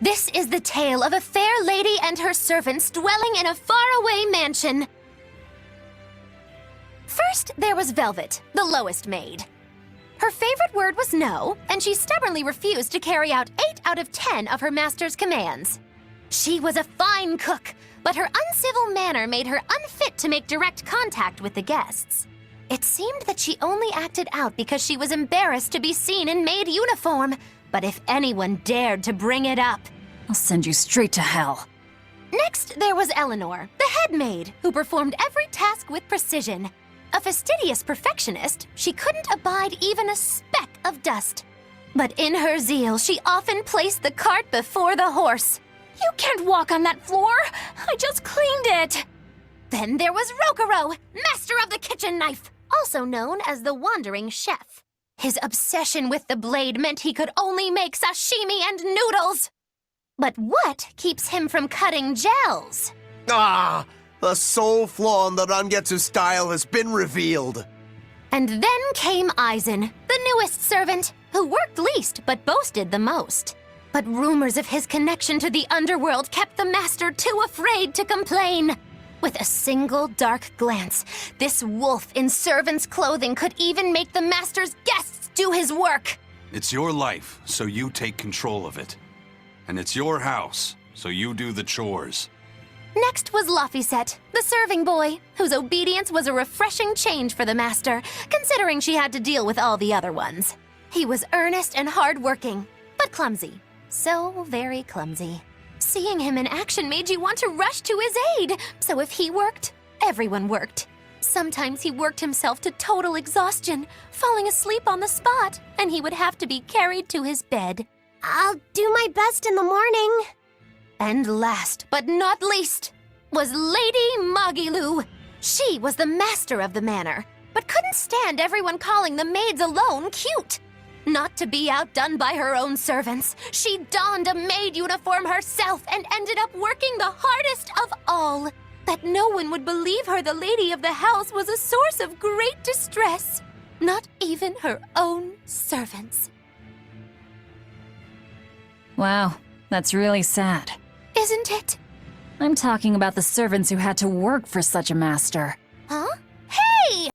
This is the tale of a fair lady and her servants dwelling in a faraway mansion. First, there was Velvet, the lowest maid. Her favorite word was no, and she stubbornly refused to carry out 8 out of 10 of her master's commands. She was a fine cook, but her uncivil manner made her unfit to make direct contact with the guests. It seemed that she only acted out because she was embarrassed to be seen in maid uniform, but if anyone dared to bring it up, I'll send you straight to hell. Next, there was Eleanor, the head maid, who performed every task with precision. A fastidious perfectionist, she couldn't abide even a speck of dust. But in her zeal, she often placed the cart before the horse. You can't walk on that floor! I just cleaned it! Then there was Rokuro, master of the kitchen knife, also known as the Wandering Chef. His obsession with the blade meant he could only make sashimi and noodles. But what keeps him from cutting gels? Ah! The sole flaw in the Rangetsu style has been revealed. And then came Aizen, the newest servant, who worked least but boasted the most. But rumors of his connection to the underworld kept the master too afraid to complain. With a single dark glance, this wolf in servant's clothing could even make the master's guests do his work. It's your life, so you take control of it. And it's your house, so you do the chores. Next was Laphicet, the serving boy, whose obedience was a refreshing change for the master, considering she had to deal with all the other ones. He was earnest and hardworking, but clumsy. So very clumsy. Seeing him in action made you want to rush to his aid, so if he worked, everyone worked. Sometimes he worked himself to total exhaustion, falling asleep on the spot, and he would have to be carried to his bed. I'll do my best in the morning. And last but not least was Lady Magilou. She was the master of the manor, but couldn't stand everyone calling the maids alone cute. Not to be outdone by her own servants, she donned a maid uniform herself and ended up working the hardest of all. That no one would believe her the lady of the house was a source of great distress. Not even her own servants. Wow, that's really sad. Isn't it? I'm talking about the servants who had to work for such a master.